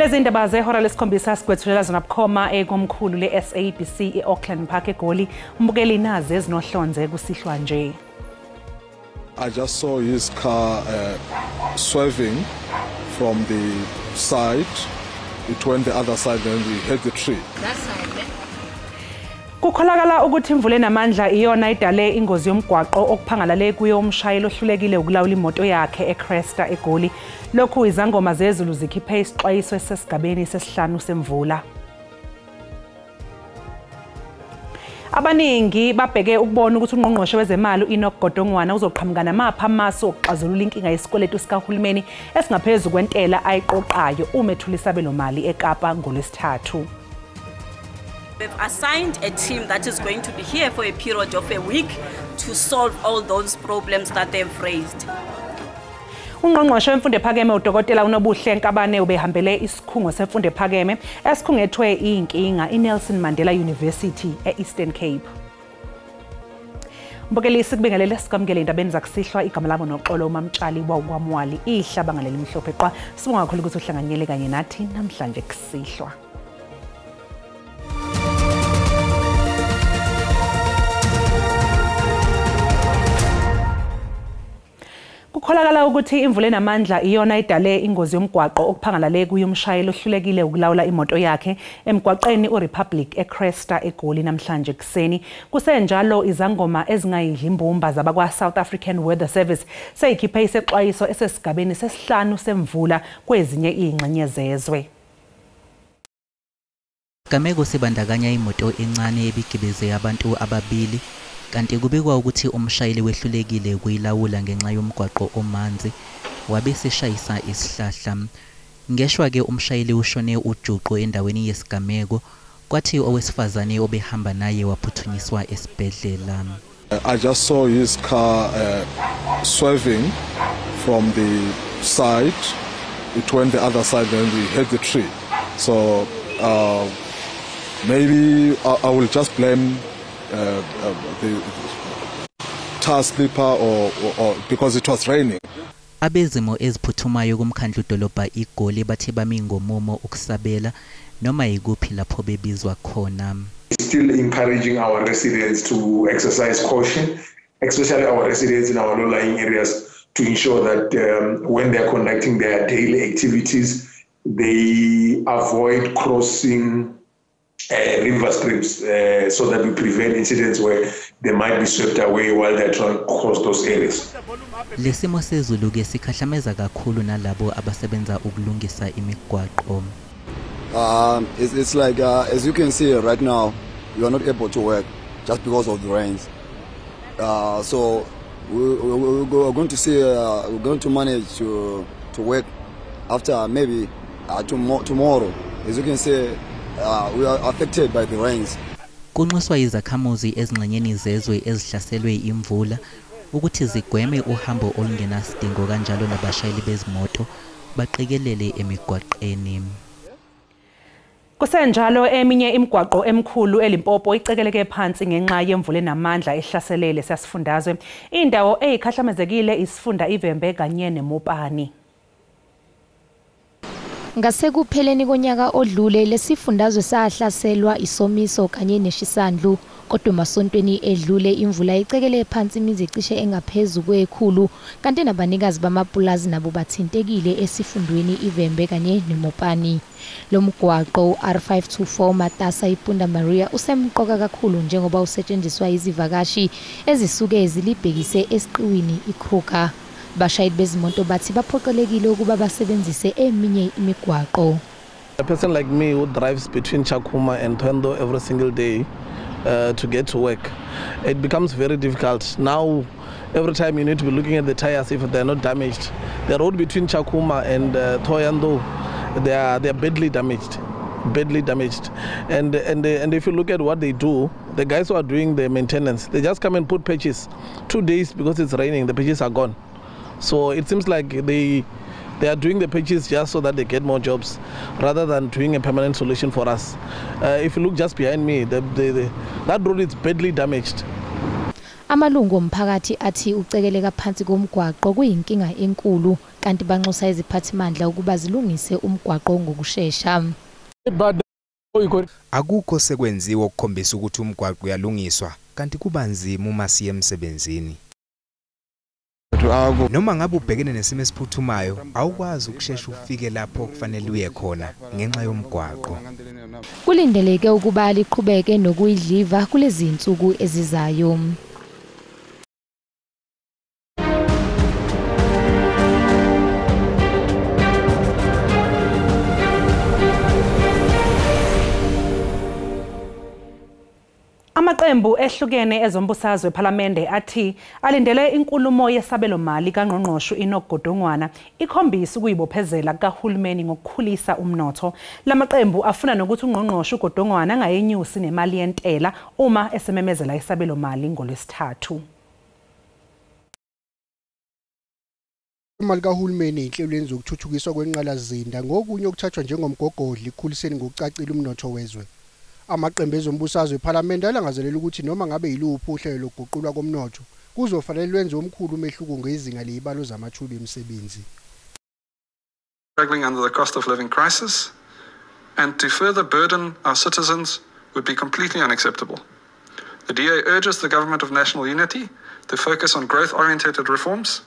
Lezi ndaba zehora lesikhombisa sigwethulela zona bukhoma ekomkhulu le-SABC e-Auckland Park eGoli. Umbukeli nazi ezinohlonze kusihlwa nje. I just saw his car swerving from the side. It went the other side and we hit the tree. Kukholakala ukuthi imvula enamandla iyona idale ingozi yomgwaqo okuphangalale kuyo umshayeli ohlulekile ukulawula imoto yakhe eCresta eGoli. Lokhu izangoma zezulu zikhiphe isixwayiso esesigabeni sesihlanu semvula. Abaningi babheke ukubona ukuthi ungqongqoshe wezemali uEnoch Godongwana uzoqhamuka namapha amasu okuxazulula inkinga yesikweletu sikahulumeni esingaphezulu kwentela ayiqoqayo uma ethula isabelo mali eKapa ngoLwesithathu. We've assigned a team that is going to be here for a period of a week to solve all those problems that they've raised. Ungqongqoshe wemfundo ephakeme uDokotela uNobuhle Nkabane ubehambele isikhungo semfundo ephakeme esikhungethwe inkinga iNelson Mandela University eEastern Cape. Mbukelisi kubingelele sikamukele indabeni zakusihlwa igama labo noxolo uMamtshali wakwamwali ihlaba ngaleli mhlophe qwa sibonga kakhulu ukuthi uhlanganyele kanye nathi namhlanje kusihlwa. Kukholakala ukuthi imvula enamandla iyona idale ingozi yomgwaqo okuphangalale kuyo umshayeli ohlulekile ukulawula imoto yakhe emgwaqeni uRepublic eCresta eGoli namhlanje kuseni. Kusenjalo izangoma ezingayidli imbumba zabakwa South African Weather Service seyikhiphe isexwayiso esesigabeni sesihlanu semvula kwezinye izingxenye zezwe. Gameko sibandakanya imoto encane ebigibeze abantu ababili. Kanti kubikwa ukuthi umshayeli wehlulekile ukuyilawula ngenxa yomgwaqo omanzi wabe seshayisa isihlahla. Ngeshwa ke umshayeli ushone ujuqo endaweni yesigameko kwathi owesifazane obehamba naye waphuthunyiswa esibhedlela. I just saw his car swerving from the side. It went the other side and we hit the tree. So maybe I will just blame the tire slipper or because it was raining. Abezimo eziphuthumayo kumkhandlu dolobha iGoli bathe bami ngomumo ukusabela noma ikuphi lapho bebizwa khona. Still encouraging our residents to exercise caution, especially our residents in our low-lying areas, to ensure that when they are conducting their daily activities, they avoid crossing river streams so that we prevent incidents where they might be swept away while they're trying to cross those areas. Lesimo sezulu ke sikhahlameza kakhulu nalabo abasebenza ukulungisa imigwaqo. It's like as you can see right now, we are not able to work just because of the rains. So we're going to see we're going to manage to work after maybe tomorrow. As you can see, we are affected by the rains. Kunxuswa izakhamuzi ezingxenyeni zezwe ezihlaselwe imvula ukuthi zigweme uhambo olungenasidingo kanjalo nabashayeli bezimoto baqikelele emigwaqeni. Kusenjalo eminye imigwaqo emkhulu eLimpopo icekeleke phansi ngenxa yemvula enamandla ehlaselele sasifundazwe. Indawo eyikhahlamezekile isifunda iVembe kanye neMopani. Ngasekupheleni konyaka odlule lesifundazwe sahlaselwa isomiso kanye neshisandlu kodwa masontweni edlule imvula icekele phansi imizi ecishe engaphezulu kwekhulu kanti nabanikazi bamapulazi nabo bathintekile esifundweni iVembe kanye neMopani. Lo mgwaqo R524 Matasa iPunda Maria usemqoka kakhulu njengoba usetshenziswa izivakashi ezisuke ezilibhekise esiqiwini iKruger. Bashayeli bezimoto bathi baphoqelekile ukuba basebenzise eminye imigwaqo. A person like me who drives between Chakuma and Twendo every single day to get to work, it becomes very difficult. Now, every time you need to be looking at the tires if they're not damaged. The road between Chakuma and Thoyando, they are badly damaged. And if you look at what they do, the guys who are doing the maintenance, they just come and put patches. 2 days because it's raining, the patches are gone. So it seems like they are doing the patches just so that they get more jobs rather than doing a permanent solution for us. If you look just behind me, that road is badly damaged. Amalungu omphakathi athi ucekeleka phansi komgwaqo kuyinkinga enkulu kanti banxusa iziphathimandla ukuba zilungise umgwaqo ngokusheshsha. Akukho sekwenziwa ukukhombisa ukuthi umgwaqo uyalungiswa kanti kuba nzima uma siye emsebenzini. Noma ngabe ubhekene nesimo esiphuthumayo awukwazi ukusheshsha ufike lapho kufanele uye khona ngenxa yomgwaqo. Kulindeleke ukuba liqhubeke nokuyidliva kulezi insuku ezizayo. Amaqembu ehlukene ezombusazwe ePhalamende athi alindele inkulumo yesabelo mali kaNgqongqoshe Enoch Godongwana ikhombisa ukuyibophezela kahulumeni ngokukhulisa umnotho. Lamaqembu afuna nokuthi uNgqongqoshe uGodongwana angayenyusi nemali yentela uma esememezela isabelo mali ngoLwesithathu. Imali kahulumeni inhlelweni zokuthuthukiswa kwenqalazinda ngokunye okuthathwa njengomgogodli ekukhuliseni ngokucacile umnotho wezwe. Amaqembu ezombusazwe ePhalamende alangazelela ukuthi noma ngabe yiluphi uhlelo lokuguqulwa komnotho kuzofanele lwenze omkhulu umehluko ngezinga lezibalo zamathuba emisebenzi. Struggling under the cost of living crisis and to further burden our citizens would be completely unacceptable. The DA urges the Government of National Unity to focus on growth-oriented reforms,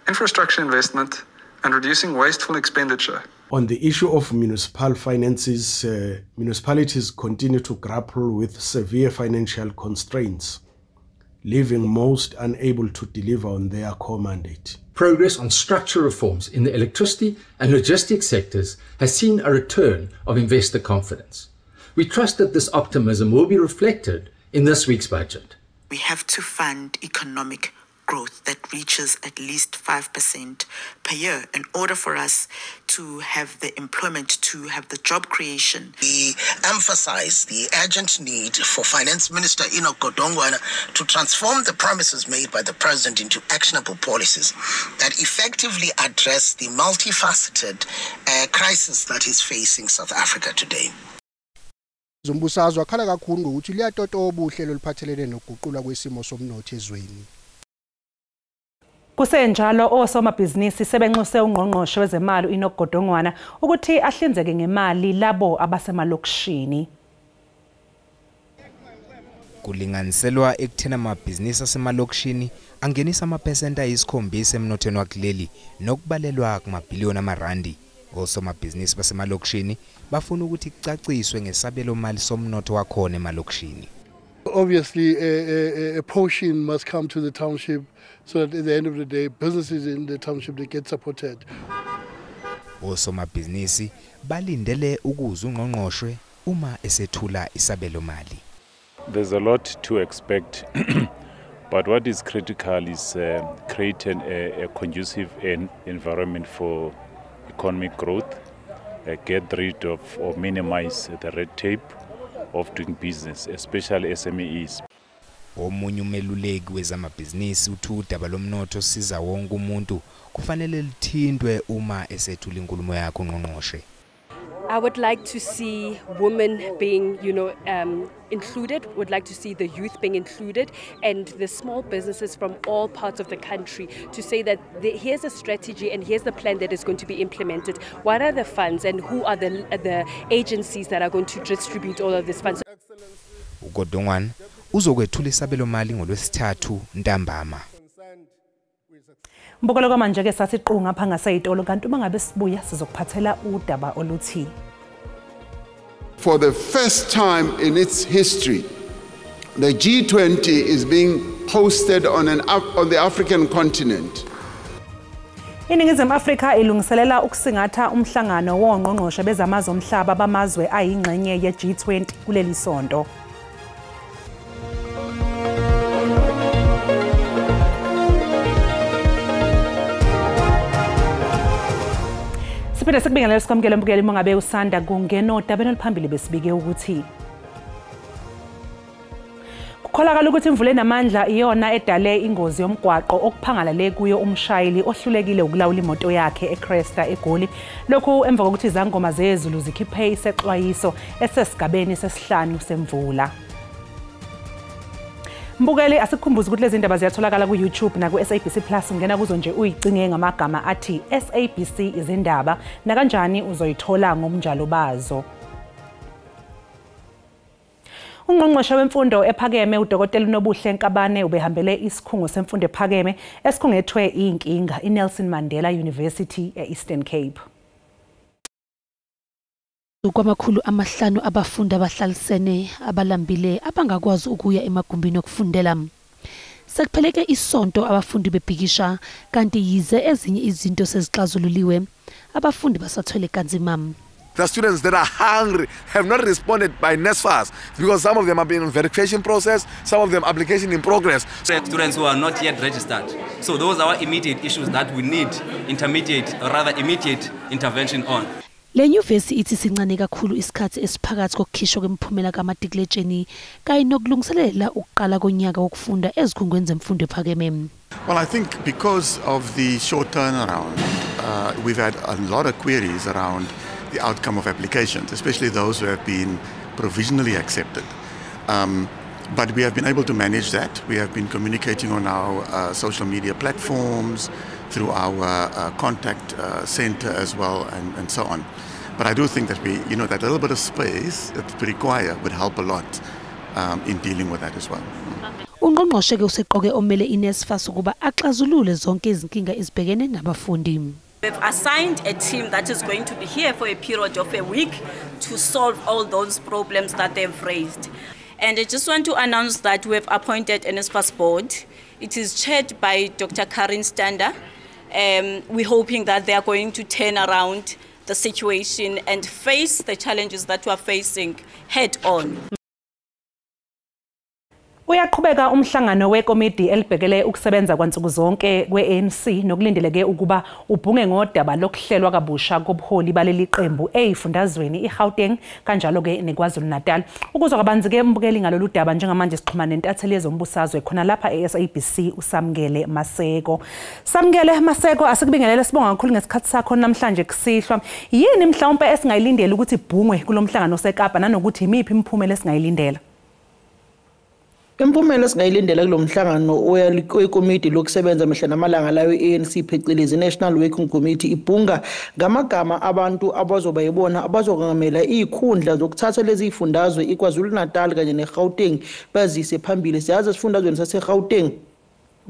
infrastructure investment and reducing wasteful expenditure. On the issue of municipal finances, municipalities continue to grapple with severe financial constraints, leaving most unable to deliver on their core mandate. Progress on structural reforms in the electricity and logistics sectors has seen a return of investor confidence. We trust that this optimism will be reflected in this week's budget. We have to fund economic growth that reaches at least 5% per year in order for us to have the employment, to have the job creation. We emphasize the urgent need for Finance Minister Enoch Godongwana to transform the promises made by the President into actionable policies that effectively address the multifaceted crisis that is facing South Africa today. Zombusazwe akhala kakhulu ngokuthi liyatotoba uhlelo oluphathelene nokuguqulwa kwesimo somnotho ezweni. Kusenjalo osomabhizinisi sebenxuse uNgqongqoshe wezemali uEnoch Godongwana ukuthi ahlinzeke ngemali labo abasemalokishini. Kulinganiselwa ekuthena amabhizinisi asemalokishini angenisa amaphesenti ayi-7 emnothweni wakuleli nokubalelwa kumabhiliyoni amarandi. Osomabhizinisi basemalokishini bafuna ukuthi kucaciswe ngesabelo mali somnotho wakhona emalokishini. Obviously, a portion must come to the township so that at the end of the day, businesses in the township they get supported. Osomabhizinisi balindele ukuzwa uNgqongqoshe uma esethula isabelo mali. There's a lot to expect, but what is critical is creating a conducive environment for economic growth, get rid of or minimize the red tape of doing business, especially SMEs. Omunye umeluleki wezamabhizinisi uthi udaba lomnotho siza wonke umuntu kufanele lithindwe uma esethula inkulumo yakhe uNgqongqoshe. I would like to see women being, included. Would like to see the youth being included and the small businesses from all parts of the country to say that here's a strategy and here's the plan that is going to be implemented. What are the funds and who are the agencies that are going to distribute all of these funds? uGodongwana uzokwethula isabelo mali ngoLwesithathu ntambama. Mbokolo kwamanje ke sasiqunga apha ngaseyitolo kanti uma ngabe sibuya sizokuphathela udaba oluthi. For the first time in its history, the G20 is being hosted on the African continent. Iningizimu Afrika ilungiselela ukusingatha umhlangano wongqongqoshe bezamazwe omhlaba bamazwe ayingxenye ye-G20 kuleli sonto. Siphinde sikubingelele sikwamukele mbukeli mongabe usanda kungena odabeni oluphambili besibike ukuthi kukholakala ukuthi imvula enamandla iyona edale ingozi yomgwaqo okuphangalale kuyo umshayeli ohlulekile ukulawula imoto yakhe eCresta eGoli. Lokhu emva kokuthi izangoma zezulu zikhiphe isexwayiso esesigabeni sesihlanu semvula. Mbukeli asikukhumbuza ukuthi lezi ndaba ziyatholakala ku YouTube na ku SABC Plus ungena kuzo nje uyicinge ngamagama athi SABC izindaba na kanjani uzoyithola ngomnjalo bazo. Ungqongqoshe wemfundo ephakeme uDokotela Nobuhle Nkabane ubehambele isikhungo semfundo ephakeme esikhungethwe inkinga iNelson Mandela University eEastern Cape. Kwamakhulu amahlanu abafundi abahlalisene abalambile abangakwazi ukuya emagumbini okufundela. Sekupheleke isonto abafundi bebhikisha kanti yize ezinye izinto sezixazululiwe abafundi basathwele kanzima. The students that are hungry have not responded by NSFAS because some of them have been in verification process, some of them application in progress. Students who are not yet registered. So those are our immediate issues that we need intermediate or rather immediate intervention on. Le nyuvesi ithi sincane kakhulu isikhathi esiphakathi kokukhishwa kwemiphumela kaMatriculatsheni kanye nokulungiselela ukuqala konyaka wokufunda ezikhungweni zemfundo ephakeme. Well, I think because of the short turnaround, we've had a lot of queries around the outcome of applications, especially those who have been provisionally accepted. But we have been able to manage that. We have been communicating on our social media platforms, through our contact center as well, and so on. But I do think that that little bit of space that we require would help a lot in dealing with that as well. Ungqongqoshe ke useqoke omele iNSFAS ukuba axazulule zonke izinkinga ezibhekene nabafundi. We've assigned a team that is going to be here for a period of a week to solve all those problems that they've raised. And I just want to announce that we've appointed an NSFAS board. It is chaired by Dr. Karin Stander. We're hoping that they are going to turn around the situation and face the challenges that we are facing head on. Uyaqhubeka umhlangano wekomidi elibhekele ukusebenza kwansuku zonke kweANC nokulindeleke ukuba ubhunge ngodaba lokuhlelwa kabusha kobuholi baleli qembu ezifundazweni iGauteng kanjalo ke neKwaZulu Natal. Ukuzwa kabanzi ke mbukeli ngalolu daba njengamanje sixhumana nentatheli yezombusazwe khona lapha eSABC uSamngele Maseko. Samngele Maseko asikubingelele sibonga kakhulu ngesikhathi sakho namhlanje kusihlwa. Yini mhlawumbe esingayilindela ukuthi ibhungwe kulomhlangano seKapa nanokuthi imiphi imiphumela esingayilindela? Impumela singayilindela kulomhlangano oyakomiti lokusebenza mihla namalanga layo iANC phecelezi National Working Committee ibhunga ngamagama abantu abazoba yibona abazokungamela izikhundla zokuthatha lezi zifundazwe iKwaZulu Natal kanye neGauteng bazise phambili. Siyazi isifundazweni saseGauteng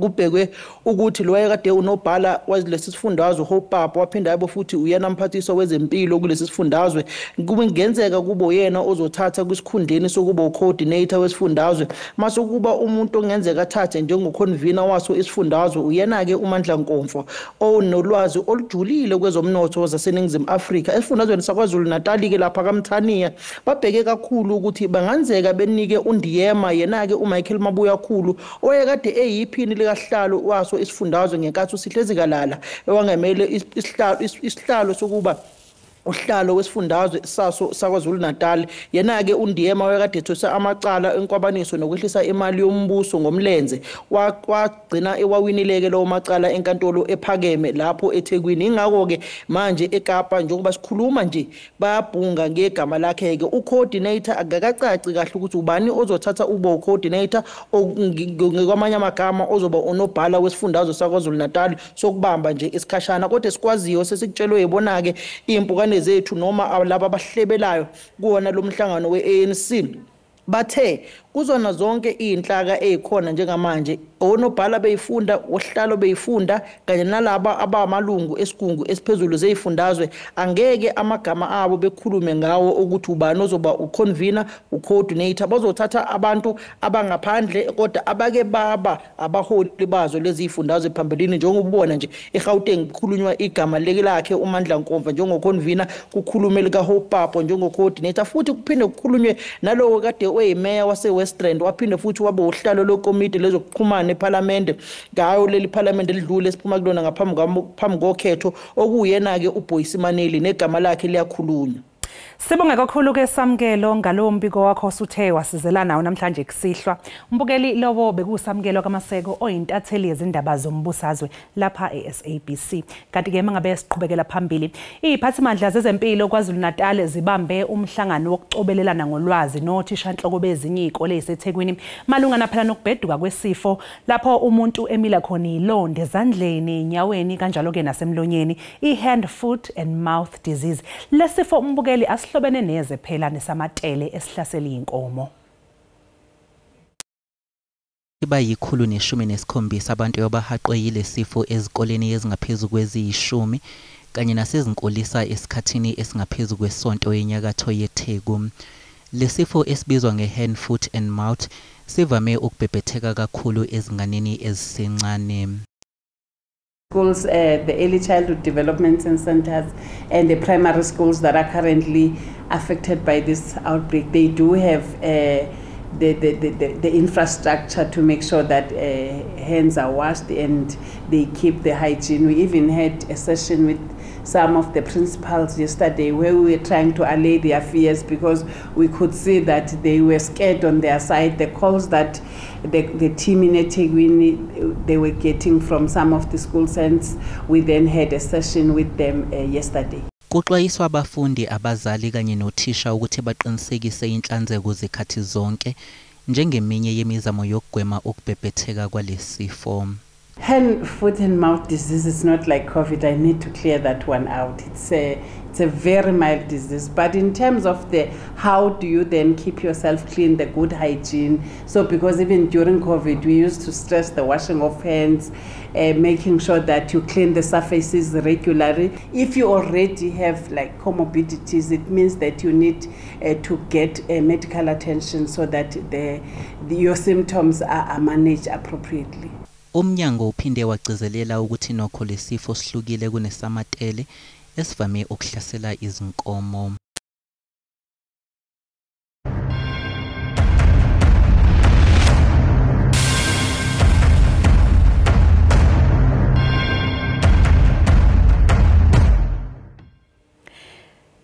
kubhekwe ukuthi lo wayekade unobhala walesi sifundazwe Hope Papa waphinda yabo futhi uyena mphathiso wezempilo kulesi sifundazwe kungenzeka kubo yena ozothatha kwisikhundeni sokuba ucoordinator wesifundazwe mase kuba umuntu ongenzeka athathe njengoconvener waso isifundazwe uyena ke uMandla Nkomfo onolwazi olujulile kwezomnotho zaseNingizimu Afrika esifundazweni saKwaZulu Natal ke lapha kaMthaniya babheke kakhulu ukuthi banganzeka benike uNdiyema yena ke uMichael Mabuyakhulu oyekade eyiphini kahlalo waso isifundazwe ngenkathi usihlezi kalala ewangamele isihlalo sokuba uhlalo wesifundazwe saso saKwaZulu Natal yena ke uNdiyema wayekade ethosa amacala enkwabaniso nokwehlisa imali yombuso ngomlenze wagcina ewawinileke lawo macala enkantolo ephakeme lapho eThekwini. Ingakho ke manje eKapa njengoba sikhuluma nje bayabhunga ngegama lakhe ke ucoordinator akakacaci kahle ukuthi ubani ozothatha ubo coordinator ngokwamanye amagama ozoba onobhala wesifundazwe saKwaZulu Natal sokubamba nje isikhashana kodwa sikwaziyo sesikutshelwe yibona ke impukane zethu noma laba abahlebelayo kuona lo mhlangano weANC bathe kuzona zonke inhlaka ezikhona njengamanje onobhala beyifunda ohlalo beyifunda kanye nalaba abamalungu esigungu esiphezulu zezifundazwe angeke amagama abo bekhulume ngawo ukuthi ubani ozoba uconvener ucoordinator bazothatha abantu abangaphandle kodwa abake baba abaholi bazo lezi zifundazwe phambilini njengobubona nje eGauteng kukhulunywa igama lakhe uMandla Nkomfo njengoconvener kukhulume lika Hope Papa njengocoordinator futhi kuphinde kukhulunywe nalowo kade oyimeya waseWestland waphinde futhi wabe uhlalo lokomiti lezokuxhumana eParliament ngayo leli Parliament elidlule esiphuma kulona ngaphambi kokhetho okuyena ke uBoyce Maneli negama lakhe liyakhulunywa. Sibonge kakhulu ke samkelo ngalo mbiko wakho osuthe wasizela nawo namhlanje kusihlwa. Umbukeli lowo bekusamkelo kaMaseko oyintatheli yezindaba zombusazwe lapha eSABC. Kanti ke mangabe siqhubekela phambili, iziphathimandla zezempilo kwaZulu Natal zibambe umhlangano wokucobelelana ngolwazi nothishanhloko bezinye izikole eseThekwini malungana phela nokubheduka kwesifo lapho umuntu emila khona ilonde ezandleni, enyaweni kanjalo ke nasemlonyeni, i-hand, foot and mouth disease. Lesifo umbukeli asihlobene neze phela nesamatele esihlasela inkomo. Ibayikhulu ne-17 abantu abahaqwe yile sifo ezikoleni ezingaphezulu kwezi-10 kanye nasezinkolisa esikhathini esingaphezulu kwesonto enyakatho yeTheku. Lesifo esibizwa nge-hand, foot and mouth sivame ukubhebhetheka kakhulu ezinganeni ezisencane. Schools, the early childhood development centers and the primary schools that are currently affected by this outbreak, they do have the infrastructure to make sure that hands are washed and they keep the hygiene. We even had a session with some of the principals yesterday where we were trying to allay their fears because we could see that they were scared on their side. The calls that the team in eThekwini they were getting from some of the school centers, we then had a session with them yesterday. Kuxwayiswa abafundi, abazali kanye nothisha ukuthi baqinisekise inhlanzeko zikhathi zonke njengeminye yemizamo yokugwema ukubhebhetheka kwalesifo. Hand, foot and mouth disease is not like COVID. I need to clear that one out. It's a very mild disease. But in terms of the how do you then keep yourself clean, the good hygiene. So because even during COVID, we used to stress the washing of hands, making sure that you clean the surfaces regularly. If you already have like comorbidities, it means that you need to get medical attention so that your symptoms are managed appropriately. Umnyango uphinde wagcizelela ukuthi nokho lesifo sihlukile kunesamatele esivame ukuhlasela izinkomo.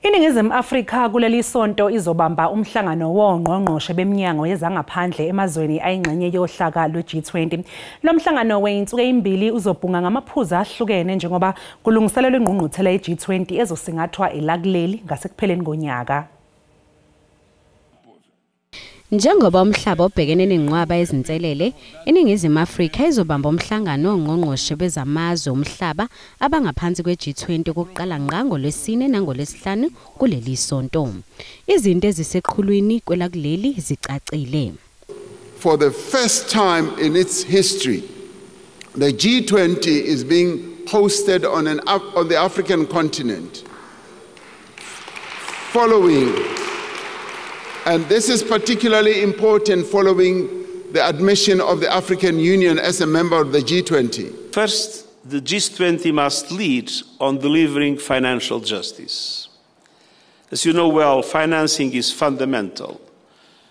Iningizimu Afrika kuleli sonto izobamba umhlangano wongqongqoshe beminyango yezangaphandle emazweni ayingxenye yohlaka lwe-G20. Lo mhlangano weyinsuku ezimbili uzobhunga ngamaphuzu ahlukene njengoba kulungiselelwe ingqungquthela ye-G20 ezosingathwa elakuleli ngasekupheleni konyaka. Njengoba umhlaba obhekene nenqwaba ezinselele, iningizimu Afrika izobamba umhlangano ongqongqoshe bezamazwe omhlaba abangaphansi kwe-G20 kokuqala ngqa ngoLwesine nangoLwesihlanu kuleli sonto. Izinto eziseqhulwini kwelakuleli zicacile. For the first time in its history, the G20 is being hosted on the African continent and this is particularly important following the admission of the African Union as a member of the G20. First, the G20 must lead on delivering financial justice. As you know well, financing is fundamental,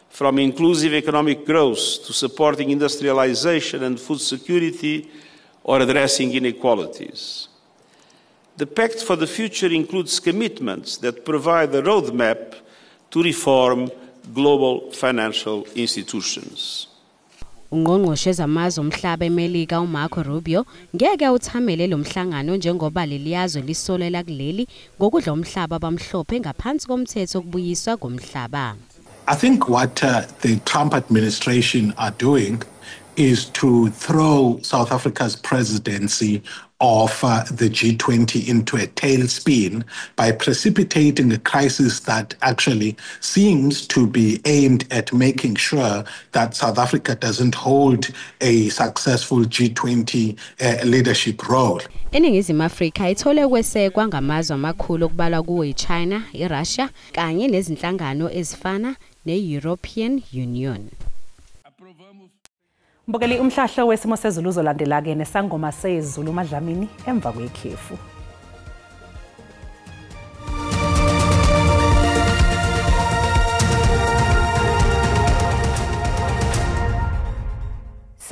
from inclusive economic growth to supporting industrialization and food security or addressing inequalities. The Pact for the Future includes commitments that provide a roadmap to reform global financial institutions. Ungqongqoshe zamazwe omhlaba eMelika uMarco Rubio ngeke uthamele lo mhlangano njengoba leliyazwe lisolela kuleli ngokudla umhlaba abamhlophe ngaphansi komthetho okubuyiswa komhlaba. I think what the Trump administration are doing is to throw South Africa's presidency of the G20 into a tailspin by precipitating a crisis that actually seems to be aimed at making sure that South Africa doesn't hold a successful G20 leadership role. Iningizimu Afrika ithole ukwesekwa ngamazwe amakhulu okubalwa kuwo iChina, iRussia kanye nezinhlangano ezifana ne-European Union. Mbukeli umhlahlo wesimo sezulu uzolandela ke nesangoma sezulu uMadlamini emva kwekhefu.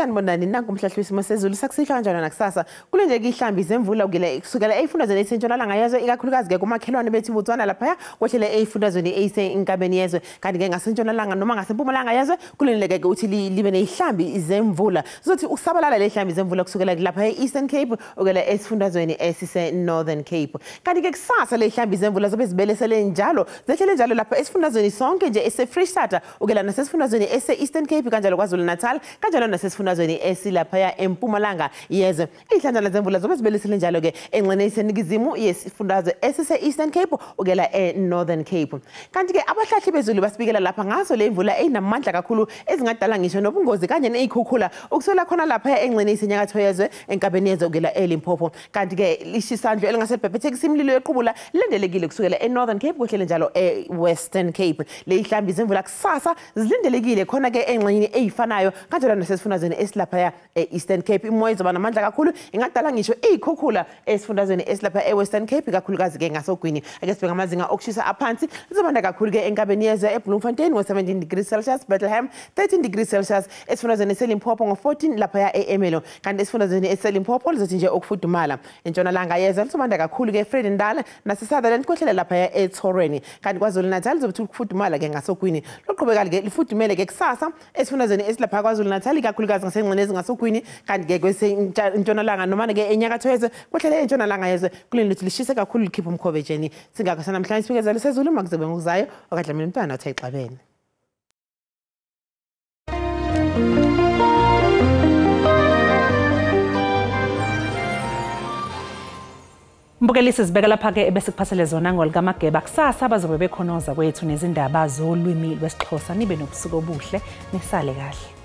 sanibonani nanku umhlahlo wesimo sezulu sakusihla kanjalo nakusasa kule nje ihlambi zemvula kusukela eyifundazweni esentshonalanga yezwe ikakhulukazi ke kumakhelwane bethu Botswana lapha kwehlele eyifundazweni eyisenkabeni yezwe kanti ke ngasentshonalanga noma ngasempumalanga yezwe kulindeleke ke uthi libe nehlambi zemvula zothi ukusabalala lehlambi zemvula kusukela lapha eEastern Cape ukela esifundazweni esise Northern Cape kanti ke kusasa lehlambi zemvula zobe zibelesele njalo zehlele njalo lapha esifundazweni sonke nje eseFreystata ukela nasesifundazweni ese-Eastern Cape kanjalo KwaZulu-Natal kanjalo nasesifundazweni esilapha empumalanga yezwe ihlandla zemvula zobe zibelesele njalo ke enxene eseningizimu yesifundazwe esise-Eastern Cape ukela eNorthern Cape kanti ke abahlahli bezulu basibikela lapha ngaso le mvula eyinamandla kakhulu ezingadala ngisho nobungozi kanye nezikhukhula ukusola khona lapha enxene isenyakatho yezwe enkabeni yezwe ukela eLimpopo kanti ke lishisandlo elingasebhebhethekisa imililo yequbula lendelekile kusukela eNorthern Cape kuhlele njalo eWestern Cape le ihlambi zemvula kusasa zilindelekile khona ke enxenye eyifanayo kanjalo nasesifundazweni esilapha eEastern Cape imoya izoba namandla kakhulu ingadala ngisho izikhukhula esifundazweni esilapha eWestern Cape kakhulukazi ke ngasogwini ake sibheka amazinga okushisa aphansi izobanda kakhulu ke enkabeni yezwe eBloemfontein ngo-17 degrees Celsius Bethlehem 13 degrees Celsius esifundazweni eseLimpopo ngo-14 lapha eEmelo kanti esifundazweni eseLimpopo lizothi nje ukufudumala entshonalanga yezwe lizobanda kakhulu ke Vredendal naseSutherland kwehlele lapha eTorreni kanti KwaZulu-Natal lizothi ukufudumala ke ngasogwini loqhubeka ke lifudumele ke kusasa esifundazweni esilapha KwaZulu-Natal ikakhulukazi ngasenxene ezingasogwini kanti ke kwesentshonalanga noma ke enyakatho yezwe kwehlele entshonalanga yezwe kuleni luthi lishise kakhulu likhipha umkhobe jeni singakho sanamhlanje sifikezele sezulu makuzobe ngokuzayo okadlamini umntwana othe exabene Mbukelisi sibeka lapha ke bese kuphathele zona ngolikamageba kusasa bazobe bekhonoza kwethu nezindaba zolwimi lwesiXhosa nibe nobusuku obuhle nisale kahle